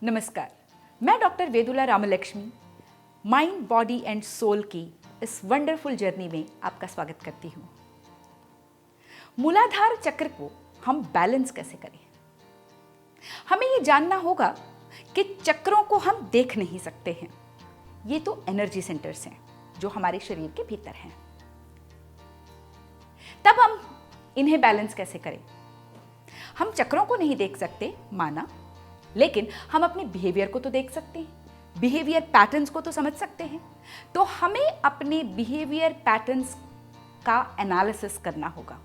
नमस्कार, मैं doctor Vedula Ramalakshmi mind body and soul की इस वंडरफुल जर्नी में आपका स्वागत करती हूँ। मूलाधार चक्र को हम बैलेंस कैसे करें? हमें ये जानना होगा कि चक्रों को हम देख नहीं सकते हैं। ये तो एनर्जी सेंटर्स हैं जो हमारे शरीर के भीतर हैं। तब हम इन्हें बैलेंस कैसे करें? हम चक्रों को नहीं देख सकते माना, लेकिन हम अपने बिहेवियर को तो देख सकते हैं, बिहेवियर पैटर्न्स को तो समझ सकते हैं। तो हमें अपने बिहेवियर पैटर्न्स का एनालिसिस करना होगा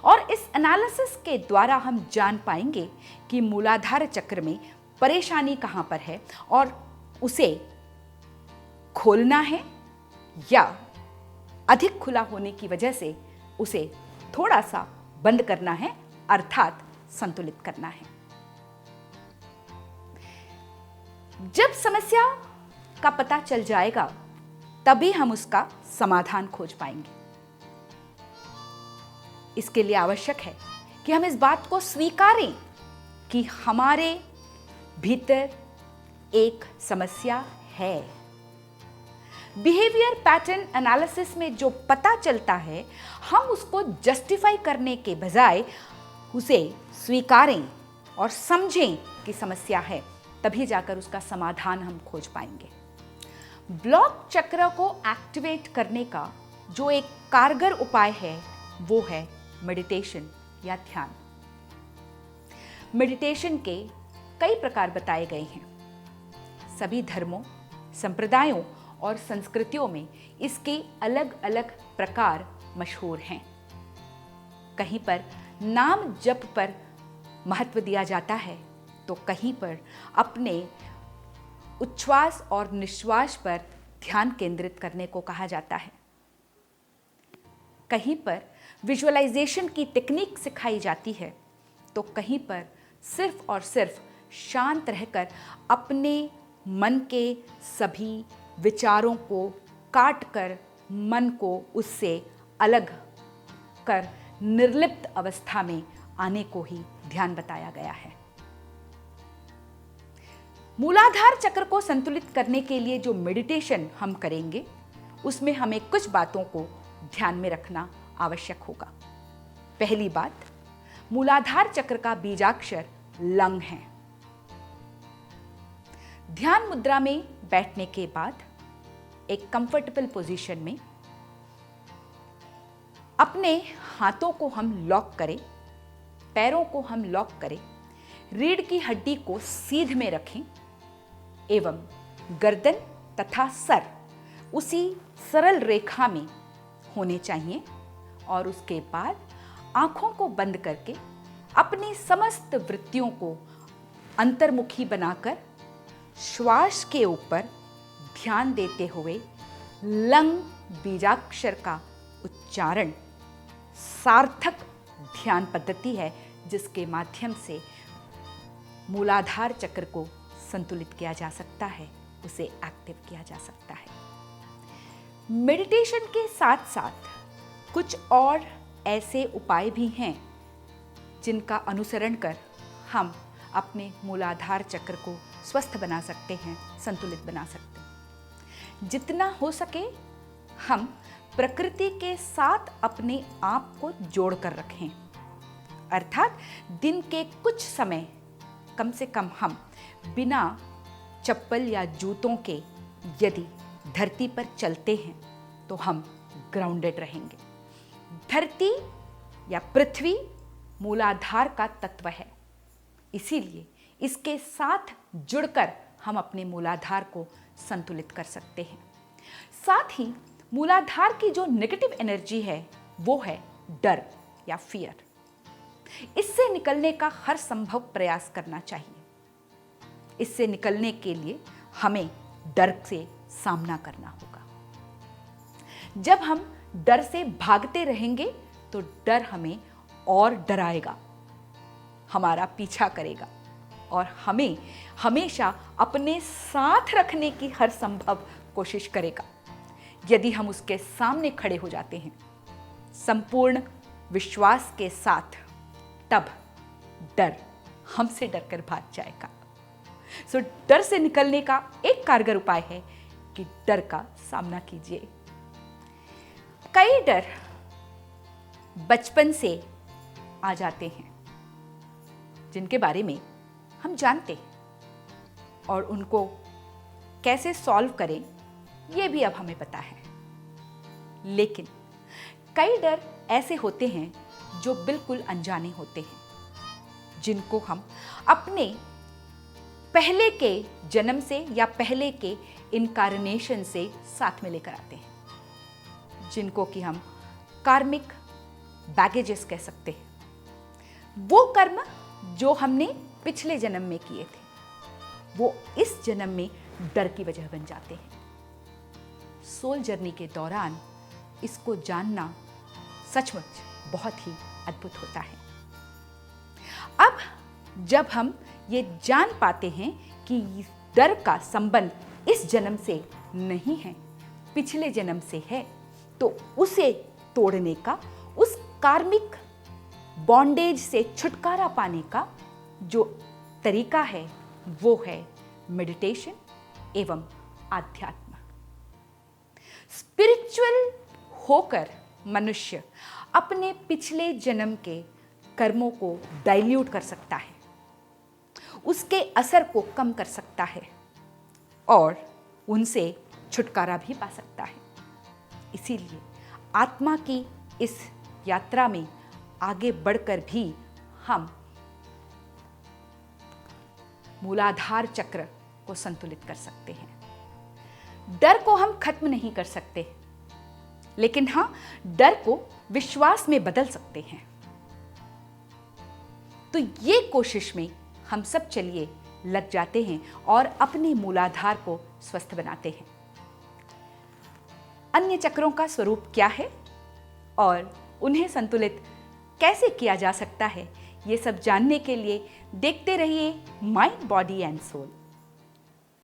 और इस एनालिसिस के द्वारा हम जान पाएंगे कि मूलाधार चक्र में परेशानी कहां पर है और उसे खोलना है या अधिक खुला होने की वजह से उसे थोड़ा सा बंद करना है, अर्थात संतुलित करना है। जब समस्या का पता चल जाएगा तभी हम उसका समाधान खोज पाएंगे। इसके लिए आवश्यक है कि हम इस बात को स्वीकारें कि हमारे भीतर एक समस्या है। बिहेवियर पैटर्न एनालिसिस में जो पता चलता है, हम उसको जस्टिफाई करने के बजाय उसे स्वीकारें और समझें कि समस्या है, तभी जाकर उसका समाधान हम खोज पाएंगे। ब्लॉक चक्र को एक्टिवेट करने का जो एक कारगर उपाय है वो है मेडिटेशन या ध्यान। मेडिटेशन के कई प्रकार बताए गए हैं। सभी धर्मों, संप्रदायों और संस्कृतियों में इसके अलग अलग प्रकार मशहूर हैं। कहीं पर नाम जप पर महत्व दिया जाता है तो कहीं पर अपने उच्छ्वास और निश्वास पर ध्यान केंद्रित करने को कहा जाता है। कहीं पर विजुअलाइजेशन की टेक्निक सिखाई जाती है तो कहीं पर सिर्फ और सिर्फ शांत रहकर अपने मन के सभी विचारों को काट कर मन को उससे अलग कर निर्लिप्त अवस्था में आने को ही ध्यान बताया गया है। मूलाधार चक्र को संतुलित करने के लिए जो मेडिटेशन हम करेंगे उसमें हमें कुछ बातों को ध्यान में रखना आवश्यक होगा। पहली बात, मूलाधार चक्र का बीजाक्षर लंग है। ध्यान मुद्रा में बैठने के बाद एक कंफर्टेबल पोजीशन में अपने हाथों को हम लॉक करें, पैरों को हम लॉक करें, रीढ़ की हड्डी को सीध में रखें एवं गर्दन तथा सर उसी सरल रेखा में होने चाहिए और उसके बाद आंखों को बंद करके अपनी समस्त वृत्तियों को अंतर्मुखी बनाकर श्वास के ऊपर ध्यान देते हुए लंग बीजाक्षर का उच्चारण सार्थक ध्यान पद्धति है जिसके माध्यम से मूलाधार चक्र को संतुलित किया जा सकता है, उसे एक्टिव किया जा सकता है। मेडिटेशन के साथ साथ कुछ और ऐसे उपाय भी हैं जिनका अनुसरण कर हम अपने मूलाधार चक्र को स्वस्थ बना सकते हैं, संतुलित बना सकते हैं। जितना हो सके हम प्रकृति के साथ अपने आप को जोड़ कर रखें, अर्थात दिन के कुछ समय कम से कम हम बिना चप्पल या जूतों के यदि धरती पर चलते हैं तो हम ग्राउंडेड रहेंगे। धरती या पृथ्वी मूलाधार का तत्व है, इसीलिए इसके साथ जुड़कर हम अपने मूलाधार को संतुलित कर सकते हैं। साथ ही मूलाधार की जो नेगेटिव एनर्जी है वो है डर या फियर। इससे निकलने का हर संभव प्रयास करना चाहिए। इससे निकलने के लिए हमें डर से सामना करना होगा। जब हम डर से भागते रहेंगे तो डर हमें और डराएगा, हमारा पीछा करेगा और हमें हमेशा अपने साथ रखने की हर संभव कोशिश करेगा। यदि हम उसके सामने खड़े हो जाते हैं संपूर्ण विश्वास के साथ, तब डर हमसे डरकर भाग जाएगा। सो डर से निकलने का एक कारगर उपाय है कि डर का सामना कीजिए। कई डर बचपन से आ जाते हैं जिनके बारे में हम जानते हैं और उनको कैसे सॉल्व करें ये भी अब हमें पता है। लेकिन कई डर ऐसे होते हैं जो बिल्कुल अनजाने होते हैं, जिनको हम अपने पहले के जन्म से या पहले के इनकार्नेशन से साथ में लेकर आते हैं, जिनको कि हम कार्मिक बैगेजेस कह सकते हैं। वो कर्म जो हमने पिछले जन्म में किए थे, वो इस जन्म में डर की वजह बन जाते हैं। सोल जर्नी के दौरान इसको जानना सचमुच बहुत ही अद्भुत होता है। अब जब हम ये जान पाते हैं कि डर का संबंध इस जन्म से नहीं है, पिछले जन्म से है, तो उसे तोड़ने का, उस कार्मिक बॉन्डेज से छुटकारा पाने का जो तरीका है वो है मेडिटेशन एवं आध्यात्म। स्पिरिचुअल होकर मनुष्य अपने पिछले जन्म के कर्मों को डाइल्यूट कर सकता है, उसके असर को कम कर सकता है और उनसे छुटकारा भी पा सकता है। इसीलिए आत्मा की इस यात्रा में आगे बढ़कर भी हम मूलाधार चक्र को संतुलित कर सकते हैं। डर को हम खत्म नहीं कर सकते, लेकिन हाँ, डर को विश्वास में बदल सकते हैं। तो ये कोशिश में हम सब चलिए लग जाते हैं और अपने मूलाधार को स्वस्थ बनाते हैं। अन्य चक्रों का स्वरूप क्या है और उन्हें संतुलित कैसे किया जा सकता है, ये सब जानने के लिए देखते रहिए माइंड, बॉडी एंड सोल।